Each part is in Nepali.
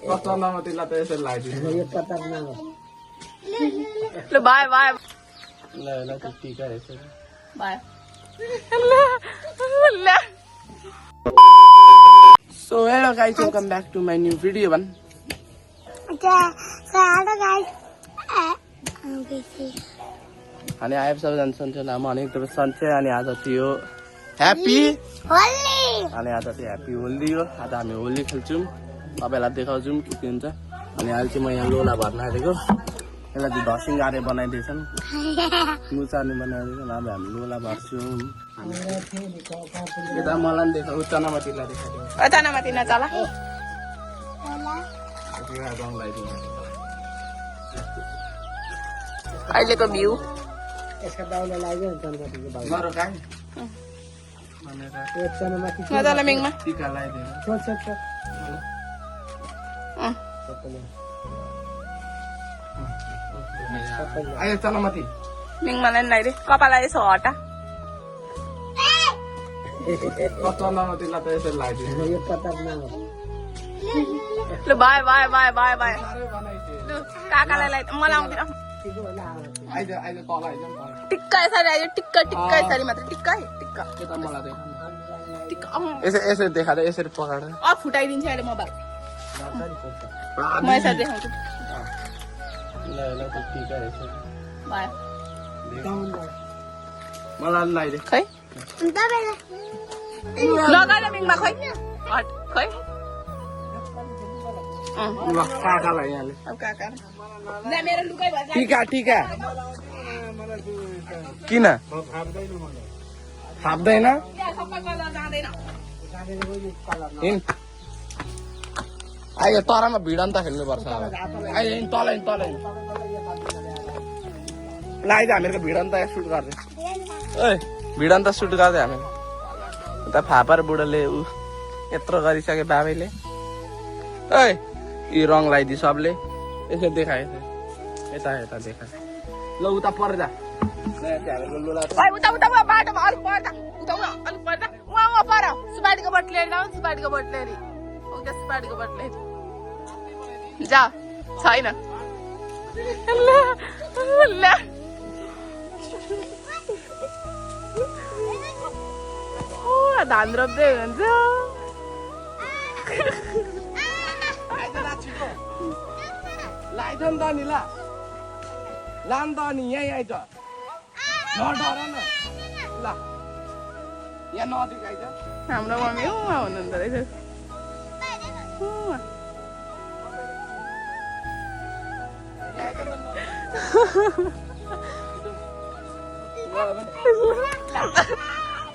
कतारमा तिमीलाई त यसरी लगाइदिनु यो कतारमा हो ल बाय बाय ल ल टिका यसरी bye So hello guys, welcome back to my new video one. hello guys. अनि आए सबैजना सन्चै नाम अनि एकदमै सन्चै अनि आज थियो ह्याप्पी होली अनि आज चाहिँ ह्याप्पी होली हो आज हामी होली खेल्छौँ तपाईँलाई देखाउँछौँ के के हुन्छ अनि अहिले चाहिँ म यहाँ लोला भर्न आएको यसलाई चाहिँ धसिङ्गारे बनाइदिएछन् मुचार्ने बनाइदिएछन् अब हामी लोला भर्छौँ यता मलाई पनि देखा चनामाटीलाई देखाइदिउँ अचानक नचला रङ लगाइदिउँ अहिलेको भ्यू यसका दाउला लाग्यो चनमाटीको दाउला गरो काई यो चनमाटी नचला मिङमा टिका लगाइदिएर छोड छोड छोड आयो चनामाटी मिङमालाई नि लगाइदे कपाललाई यसो हटा चनामाटीलाई त यसरी लगाइदिनु यो कतारमा हो ल bye bye bye bye bye ल काकालाई लगाइ मलाई आउँदैन आइज आइज तल आइज टिक्का यसरी आइज टिक्का टिक्का यसरी मात्र टिक्का टिक्का यता मलाई देखा टिक्का यसरी देखा दे यसरी पकाएर फुटाइदिन्छ अहिले मोबाइल म यसरी देखाउँछु ल ल टिका यसरी बाय मलाई लगाइदे खै लगाएर मिङमा खै हट खै ल काकालाई यहाँले अब काका ला मेरो लुगाइ भन्छ टिका टिका किन थाप्दैन सबै कलर जाँदैन हिँड आइयो तरामा भिडन्त खेल्नुपर्छ अब अहिले तल तल लगाइद हामीहरूको भिडन्त सुट गर्दै ए भिडन्त सुट गर्दै हामीहरू उता फापर बुढोले ऊ यत्रो गरिसके बाबैले ए यी रङ लगाइदियो सबले यसो देखायो यता यता देखा ल उता पर जा ओइ उता उता बाटोमा अलिक पर्दा उता अलिक पर्दा उहाँ पर सुपारीको बोट लिएर जाऊ सुपारीको बोट लिएर उता सुपारीको बोट लिएर जा छैन ल धान रोप्दै हुन्छ लगाइदियो नि त नि ल लाम त अनि यहीँ आइज नडर न ल यहाँ नजिक आइज हाम्रो मम्मी उहाँ हुनुहुँदो रहेछ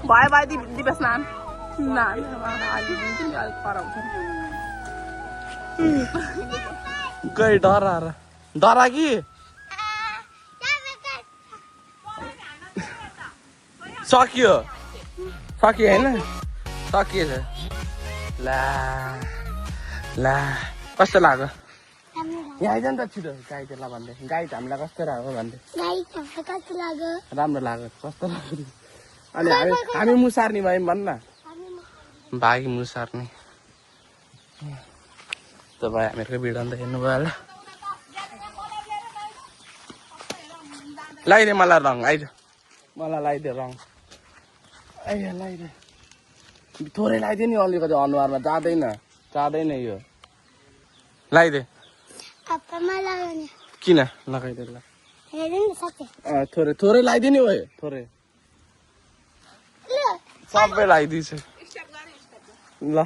भयो भयो दिवस नान अलिक पराउँछ गई डरा डरा कि सकियो सकियो होइन सकिएछ ला ला कस्तो लाग्यो यहाँ आइज नि त छिटो गाई त्यसलाई भन्दै गाई त हामीलाई कस्तो लाग्यो भन्दै राम्रो लाग्यो कस्तो लाग्यो अनि हामी मुसार्ने भयौँ भन्न बाघी मुसार्ने तपाईँ हामीहरूको भिडियो अन्त हेर्नुभयो होला लगाइदिए मलाई रङ आइज मलाई लगाइदियो रङ आइज लगाइदियो थोरै लगाइदियो नि अलिकति अनुहारमा जाँदैन जाँदैन यो लगाइदिए किन लगाइदियो ल थोरै थोरै लगाइदियो नि ओए थोरै सबै लगाइदिएछु ल